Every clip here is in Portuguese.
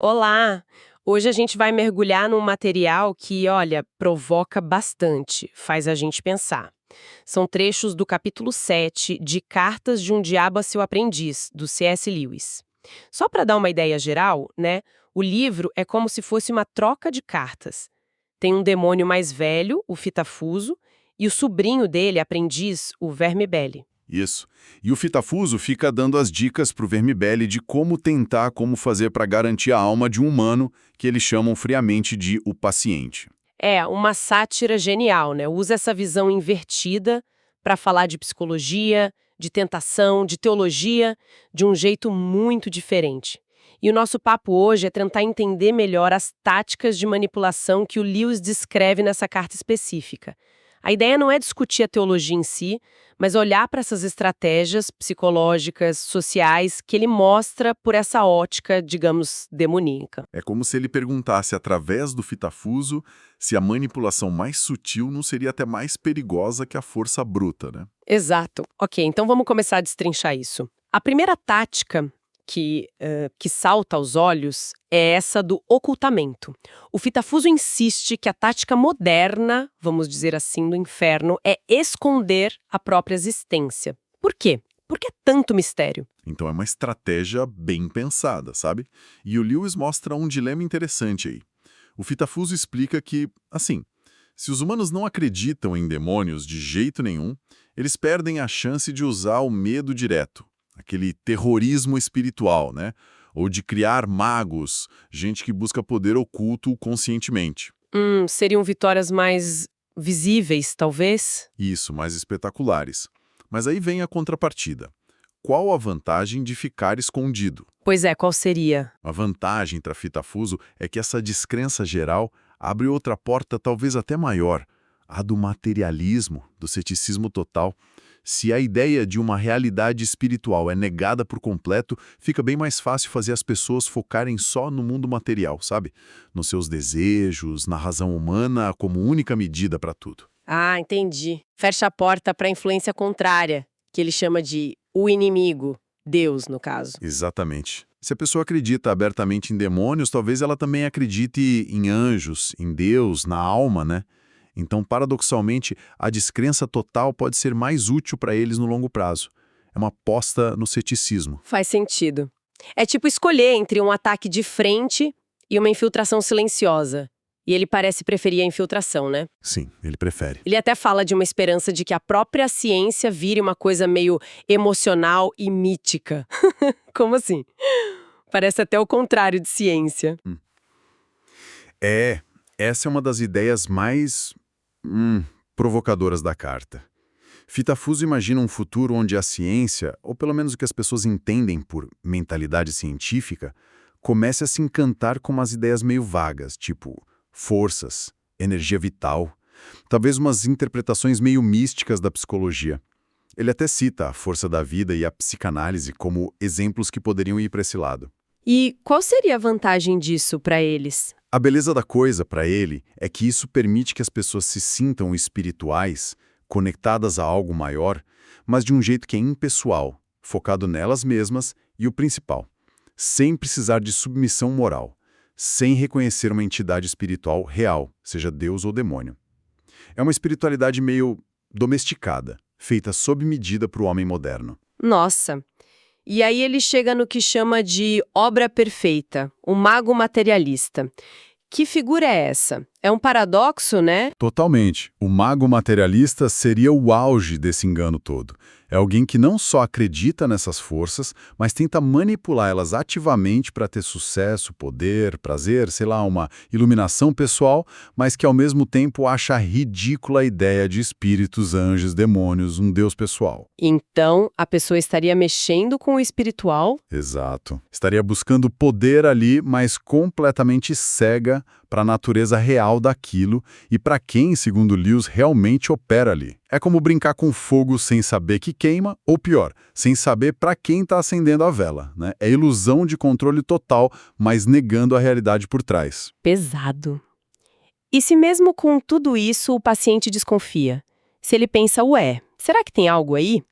Olá! Hoje a gente vai mergulhar num material que, olha, provoca bastante, faz a gente pensar. São trechos do capítulo 7 de Cartas de um Diabo a seu Aprendiz, do C.S. Lewis. Só para dar uma ideia geral, né? O livro é como se fosse uma troca de cartas. Tem um demônio mais velho, o Fitafuso, e o sobrinho dele, aprendiz, o Vermibele. Isso. E o Fitafuso fica dando as dicas pro Vermibele de como fazer para garantir a alma de um humano que eles chamam friamente de o paciente. É, uma sátira genial, né? Usa essa visão invertida para falar de psicologia, de tentação, de teologia, de um jeito muito diferente. E o nosso papo hoje é tentar entender melhor as táticas de manipulação que o Lewis descreve nessa carta específica. A ideia não é discutir a teologia em si, mas olhar para essas estratégias psicológicas, sociais, que ele mostra por essa ótica, digamos, demoníaca. É como se ele perguntasse através do Fitafuso se a manipulação mais sutil não seria até mais perigosa que a força bruta, né? Exato. Ok, então vamos começar a destrinchar isso. A primeira tática que salta aos olhos é essa do ocultamento. O Fitafuso insiste que a tática moderna, vamos dizer assim, do inferno, é esconder a própria existência. Por quê? Por que tanto mistério? Então é uma estratégia bem pensada, sabe? E o Lewis mostra um dilema interessante aí. O Fitafuso explica que, assim, se os humanos não acreditam em demônios de jeito nenhum, eles perdem a chance de usar o medo direto, aquele terrorismo espiritual, né? Ou de criar magos, gente que busca poder oculto conscientemente. Seriam vitórias mais visíveis, talvez? Isso, mais espetaculares. Mas aí vem a contrapartida. Qual a vantagem de ficar escondido? Pois é, qual seria? A vantagem para Fitafuso é que essa descrença geral abre outra porta talvez até maior, a do materialismo, do ceticismo total. Se a ideia de uma realidade espiritual é negada por completo, fica bem mais fácil fazer as pessoas focarem só no mundo material, sabe? Nos seus desejos, na razão humana como única medida para tudo. Ah, entendi. Fecha a porta para a influência contrária, que ele chama de o inimigo, Deus, no caso. Exatamente. Se a pessoa acredita abertamente em demônios, talvez ela também acredite em anjos, em Deus, na alma, né? Então, paradoxalmente, a descrença total pode ser mais útil para eles no longo prazo. É uma aposta no ceticismo. Faz sentido. É tipo escolher entre um ataque de frente e uma infiltração silenciosa. E ele parece preferir a infiltração, né? Sim, ele prefere. Ele até fala de uma esperança de que a própria ciência vire uma coisa meio emocional e mítica. Como assim? Parece até o contrário de ciência. Essa é uma das ideias mais provocadoras da carta. Fitafuso imagina um futuro onde a ciência, ou pelo menos o que as pessoas entendem por mentalidade científica, comece a se encantar com umas ideias meio vagas, tipo forças, energia vital, talvez umas interpretações meio místicas da psicologia. Ele até cita a força da vida e a psicanálise como exemplos que poderiam ir para esse lado. E qual seria a vantagem disso para eles? A beleza da coisa, para ele, é que isso permite que as pessoas se sintam espirituais, conectadas a algo maior, mas de um jeito que é impessoal, focado nelas mesmas e o principal, sem precisar de submissão moral, sem reconhecer uma entidade espiritual real, seja Deus ou demônio. É uma espiritualidade meio domesticada, feita sob medida para o homem moderno. Nossa! E aí ele chega no que chama de obra perfeita, o mago materialista. Que figura é essa? É um paradoxo, né? Totalmente. O mago materialista seria o auge desse engano todo. É alguém que não só acredita nessas forças, mas tenta manipulá-las ativamente para ter sucesso, poder, prazer, sei lá, uma iluminação pessoal, mas que ao mesmo tempo acha ridícula a ideia de espíritos, anjos, demônios, um Deus pessoal. Então, a pessoa estaria mexendo com o espiritual? Exato. Estaria buscando poder ali, mas completamente cega para a natureza real daquilo e para quem, segundo Lewis, realmente opera ali. É como brincar com fogo sem saber que queima, ou pior, sem saber para quem está acendendo a vela, né? É ilusão de controle total, mas negando a realidade por trás. Pesado. E se mesmo com tudo isso o paciente desconfia? Se ele pensa, ué, será que tem algo aí?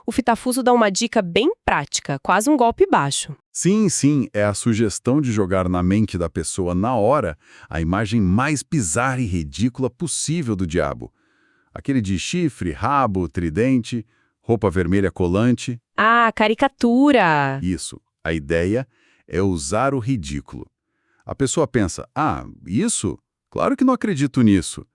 O Fitafuso dá uma dica bem prática, quase um golpe baixo. Sim, sim, é a sugestão de jogar na mente da pessoa na hora a imagem mais bizarra e ridícula possível do diabo. Aquele de chifre, rabo, tridente, roupa vermelha colante. Ah, caricatura! Isso. A ideia é usar o ridículo. A pessoa pensa, ah, isso? Claro que não acredito nisso.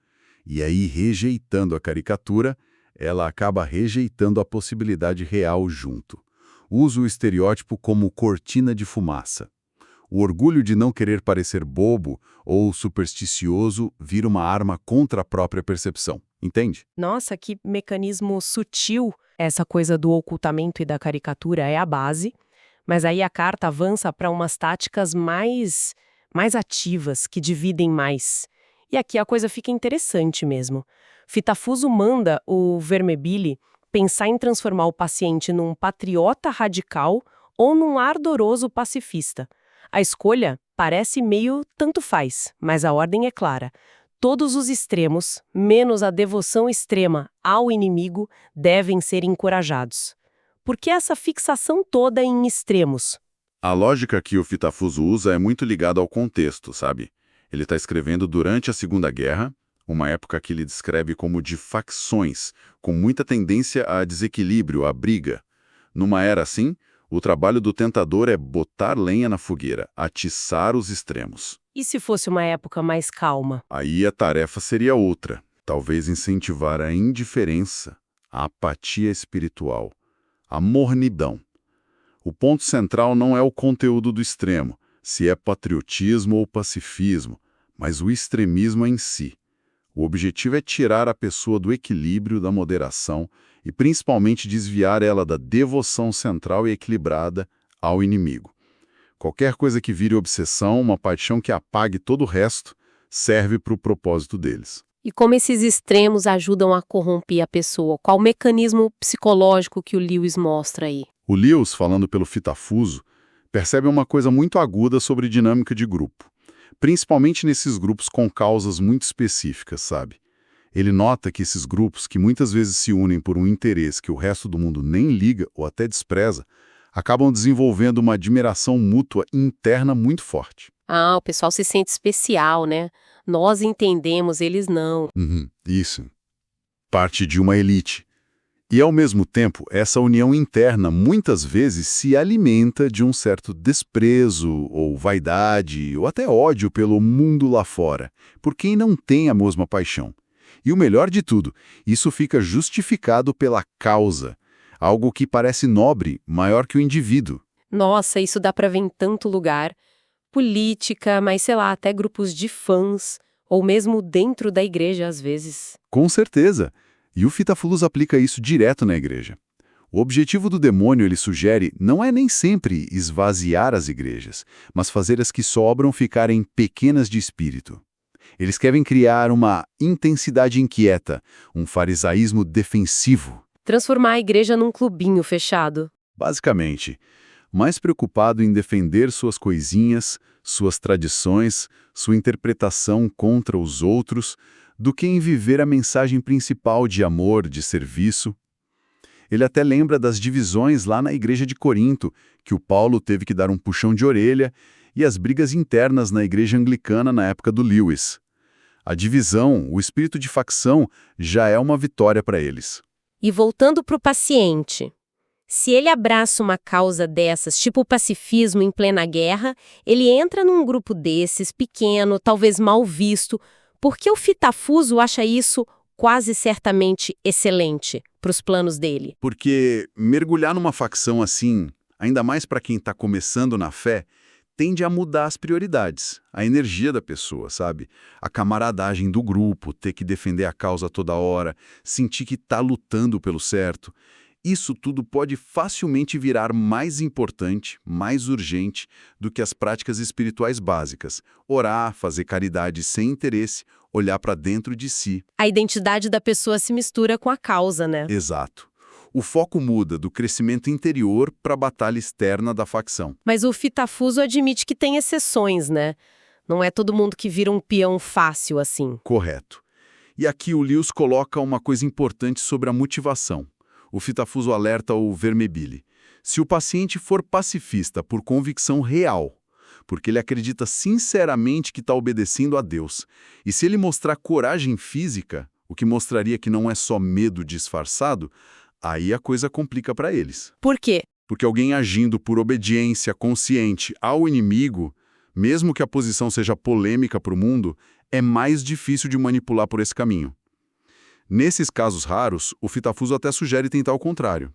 E aí, rejeitando a caricatura, ela acaba rejeitando a possibilidade real junto. Usa o estereótipo como cortina de fumaça. O orgulho de não querer parecer bobo ou supersticioso vira uma arma contra a própria percepção. Entende? Nossa, que mecanismo sutil! Essa coisa do ocultamento e da caricatura é a base, mas aí a carta avança para umas táticas mais ativas, que dividem mais. E aqui a coisa fica interessante mesmo. Fitafuso manda o Vermebili pensar em transformar o paciente num patriota radical ou num ardoroso pacifista. A escolha parece meio tanto faz, mas a ordem é clara. Todos os extremos, menos a devoção extrema ao inimigo, devem ser encorajados. Por que essa fixação toda em extremos? A lógica que o Fitafuso usa é muito ligada ao contexto, sabe? Ele está escrevendo durante a Segunda Guerra, uma época que ele descreve como de facções, com muita tendência a desequilíbrio, a briga. Numa era assim, o trabalho do tentador é botar lenha na fogueira, atiçar os extremos. E se fosse uma época mais calma? Aí a tarefa seria outra, talvez incentivar a indiferença, a apatia espiritual, a mornidão. O ponto central não é o conteúdo do extremo, se é patriotismo ou pacifismo, mas o extremismo em si. O objetivo é tirar a pessoa do equilíbrio, da moderação e principalmente desviar ela da devoção central e equilibrada ao inimigo. Qualquer coisa que vire obsessão, uma paixão que apague todo o resto, serve para o propósito deles. E como esses extremos ajudam a corromper a pessoa? Qual o mecanismo psicológico que o Lewis mostra aí? O Lewis, falando pelo Fitafuso, percebe uma coisa muito aguda sobre dinâmica de grupo, principalmente nesses grupos com causas muito específicas, sabe? Ele nota que esses grupos, que muitas vezes se unem por um interesse que o resto do mundo nem liga ou até despreza, acabam desenvolvendo uma admiração mútua interna muito forte. Ah, o pessoal se sente especial, né? Nós entendemos, eles não. Isso. Parte de uma elite. E, ao mesmo tempo, essa união interna muitas vezes se alimenta de um certo desprezo, ou vaidade, ou até ódio pelo mundo lá fora, por quem não tem a mesma paixão. E o melhor de tudo, isso fica justificado pela causa, algo que parece nobre, maior que o indivíduo. Nossa, isso dá pra ver em tanto lugar. Política, mas sei lá, até grupos de fãs, ou mesmo dentro da igreja às vezes. Com certeza. E o Fitafulos aplica isso direto na igreja. O objetivo do demônio, ele sugere, não é nem sempre esvaziar as igrejas, mas fazer as que sobram ficarem pequenas de espírito. Eles querem criar uma intensidade inquieta, um farisaísmo defensivo. Transformar a igreja num clubinho fechado. Basicamente, mais preocupado em defender suas coisinhas, suas tradições, sua interpretação contra os outros, do que em viver a mensagem principal de amor, de serviço. Ele até lembra das divisões lá na igreja de Corinto, que o Paulo teve que dar um puxão de orelha, e as brigas internas na igreja anglicana na época do Lewis. A divisão, o espírito de facção, já é uma vitória para eles. E voltando para o paciente, se ele abraça uma causa dessas, tipo o pacifismo em plena guerra, ele entra num grupo desses, pequeno, talvez mal visto. Por que o Fitafuso acha isso quase certamente excelente para os planos dele? Porque mergulhar numa facção assim, ainda mais para quem está começando na fé, tende a mudar as prioridades, a energia da pessoa, sabe? A camaradagem do grupo, ter que defender a causa toda hora, sentir que está lutando pelo certo. Isso tudo pode facilmente virar mais importante, mais urgente do que as práticas espirituais básicas. Orar, fazer caridade sem interesse, olhar para dentro de si. A identidade da pessoa se mistura com a causa, né? Exato. O foco muda do crescimento interior para a batalha externa da facção. Mas o Fitafuso admite que tem exceções, né? Não é todo mundo que vira um peão fácil assim. Correto. E aqui o Lewis coloca uma coisa importante sobre a motivação. O Fitafuso alerta o Vermebili. Se o paciente for pacifista por convicção real, porque ele acredita sinceramente que está obedecendo a Deus, e se ele mostrar coragem física, o que mostraria que não é só medo disfarçado, aí a coisa complica para eles. Por quê? Porque alguém agindo por obediência consciente ao inimigo, mesmo que a posição seja polêmica para o mundo, é mais difícil de manipular por esse caminho. Nesses casos raros, o Fitafuso até sugere tentar o contrário.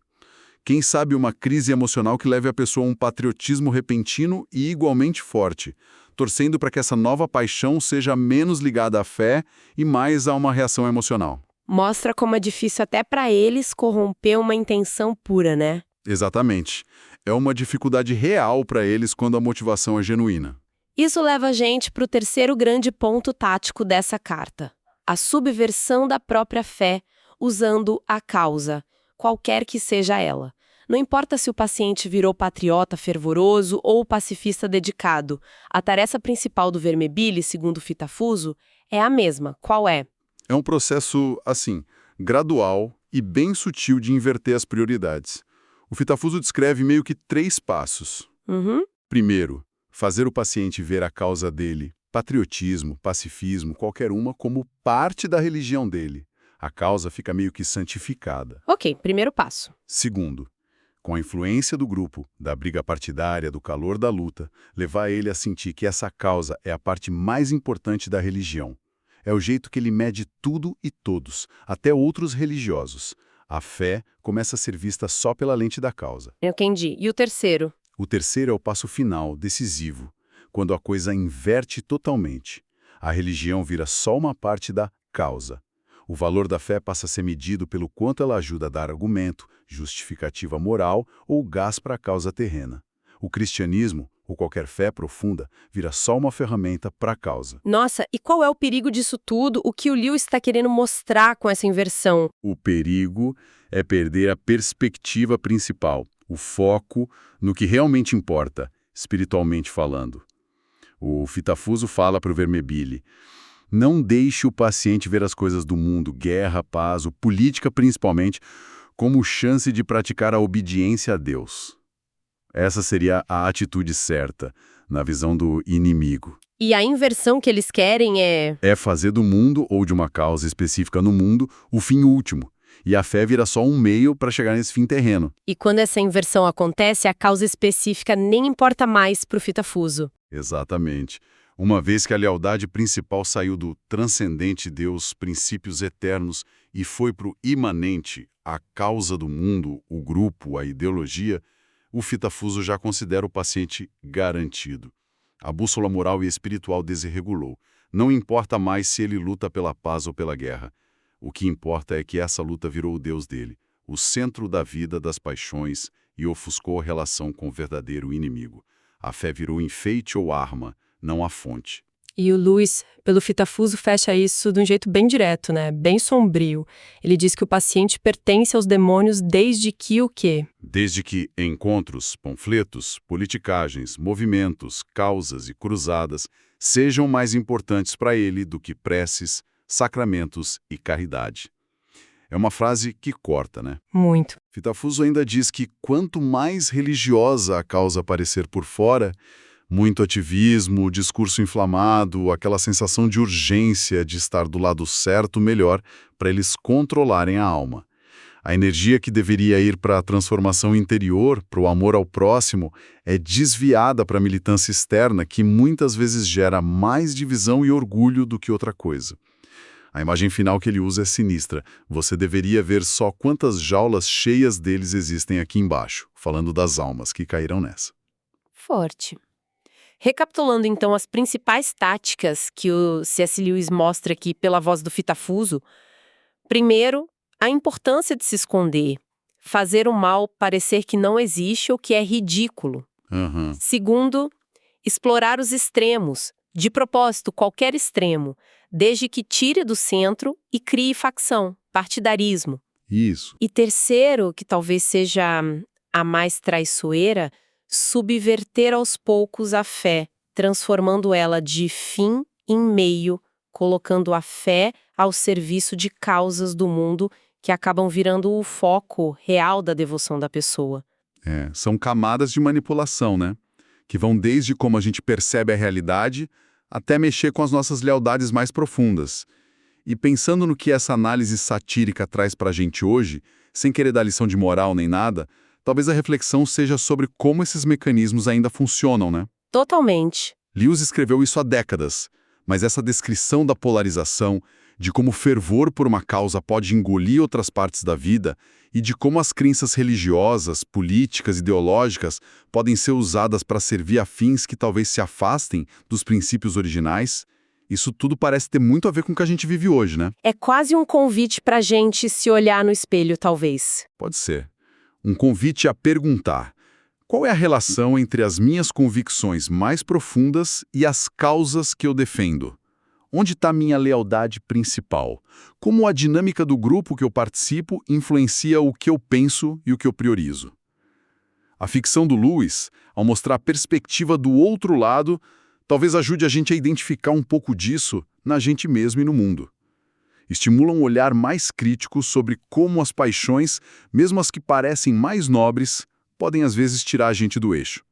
Quem sabe uma crise emocional que leve a pessoa a um patriotismo repentino e igualmente forte, torcendo para que essa nova paixão seja menos ligada à fé e mais a uma reação emocional. Mostra como é difícil até para eles corromper uma intenção pura, né? Exatamente. É uma dificuldade real para eles quando a motivação é genuína. Isso leva a gente para o terceiro grande ponto tático dessa carta: a subversão da própria fé, usando a causa, qualquer que seja ela. Não importa se o paciente virou patriota fervoroso ou pacifista dedicado, a tarefa principal do Vermebile, segundo o Fitafuso, é a mesma. Qual é? É um processo, assim, gradual e bem sutil de inverter as prioridades. O Fitafuso descreve meio que 3 passos. Uhum. Primeiro, fazer o paciente ver a causa dele, patriotismo, pacifismo, qualquer uma, como parte da religião dele. A causa fica meio que santificada. Ok, primeiro passo. Segundo, com a influência do grupo, da briga partidária, do calor da luta, levar ele a sentir que essa causa é a parte mais importante da religião. É o jeito que ele mede tudo e todos, até outros religiosos. A fé começa a ser vista só pela lente da causa. Eu entendi. E o terceiro? O terceiro é o passo final, decisivo, quando a coisa inverte totalmente. A religião vira só uma parte da causa. O valor da fé passa a ser medido pelo quanto ela ajuda a dar argumento, justificativa moral ou gás para a causa terrena. O cristianismo, ou qualquer fé profunda, vira só uma ferramenta para a causa. Nossa, e qual é o perigo disso tudo? O que o Lewis está querendo mostrar com essa inversão? O perigo é perder a perspectiva principal, o foco no que realmente importa, espiritualmente falando. O Fitafuso fala para o Vermebile: não deixe o paciente ver as coisas do mundo, guerra, paz, ou política principalmente, como chance de praticar a obediência a Deus. Essa seria a atitude certa, na visão do inimigo. E a inversão que eles querem é... É fazer do mundo, ou de uma causa específica no mundo, o fim último. E a fé vira só um meio para chegar nesse fim terreno. E quando essa inversão acontece, a causa específica nem importa mais para o Fitafuso. Exatamente. Uma vez que a lealdade principal saiu do transcendente Deus, princípios eternos, e foi para o imanente, a causa do mundo, o grupo, a ideologia, o Fitafuso já considera o paciente garantido. A bússola moral e espiritual desregulou. Não importa mais se ele luta pela paz ou pela guerra. O que importa é que essa luta virou o Deus dele, o centro da vida, das paixões, e ofuscou a relação com o verdadeiro inimigo. A fé virou enfeite ou arma, não a fonte. E o Lewis, pelo Fitafuso, fecha isso de um jeito bem direto, né? Bem sombrio. Ele diz que o paciente pertence aos demônios desde que o quê? Desde que encontros, panfletos, politicagens, movimentos, causas e cruzadas sejam mais importantes para ele do que preces, sacramentos e caridade. É uma frase que corta, né? Muito. Fitafuso ainda diz que quanto mais religiosa a causa parecer por fora, muito ativismo, discurso inflamado, aquela sensação de urgência de estar do lado certo, melhor, para eles controlarem a alma. A energia que deveria ir para a transformação interior, para o amor ao próximo, é desviada para a militância externa, que muitas vezes gera mais divisão e orgulho do que outra coisa. A imagem final que ele usa é sinistra. Você deveria ver só quantas jaulas cheias deles existem aqui embaixo, falando das almas que cairão nessa. Forte. Recapitulando, então, as principais táticas que o C.S. Lewis mostra aqui pela voz do Fitafuso. Primeiro, a importância de se esconder. Fazer o mal parecer que não existe ou que é ridículo. Uhum. Segundo, explorar os extremos. De propósito, qualquer extremo, desde que tire do centro e crie facção, partidarismo. Isso. E terceiro, que talvez seja a mais traiçoeira, subverter aos poucos a fé, transformando ela de fim em meio, colocando a fé ao serviço de causas do mundo que acabam virando o foco real da devoção da pessoa. São camadas de manipulação, né? Que vão desde como a gente percebe a realidade até mexer com as nossas lealdades mais profundas. E pensando no que essa análise satírica traz pra gente hoje, sem querer dar lição de moral nem nada, talvez a reflexão seja sobre como esses mecanismos ainda funcionam, né? Totalmente. Lewis escreveu isso há décadas, mas essa descrição da polarização, de como o fervor por uma causa pode engolir outras partes da vida e de como as crenças religiosas, políticas, ideológicas podem ser usadas para servir a fins que talvez se afastem dos princípios originais, isso tudo parece ter muito a ver com o que a gente vive hoje, né? É quase um convite pra gente se olhar no espelho, talvez. Pode ser. Um convite a perguntar: qual é a relação entre as minhas convicções mais profundas e as causas que eu defendo? Onde está minha lealdade principal? Como a dinâmica do grupo que eu participo influencia o que eu penso e o que eu priorizo? A ficção do Lewis, ao mostrar a perspectiva do outro lado, talvez ajude a gente a identificar um pouco disso na gente mesmo e no mundo. Estimula um olhar mais crítico sobre como as paixões, mesmo as que parecem mais nobres, podem às vezes tirar a gente do eixo.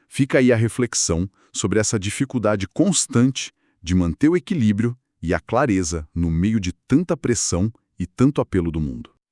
Fica aí a reflexão sobre essa dificuldade constante de manter o equilíbrio e a clareza no meio de tanta pressão e tanto apelo do mundo.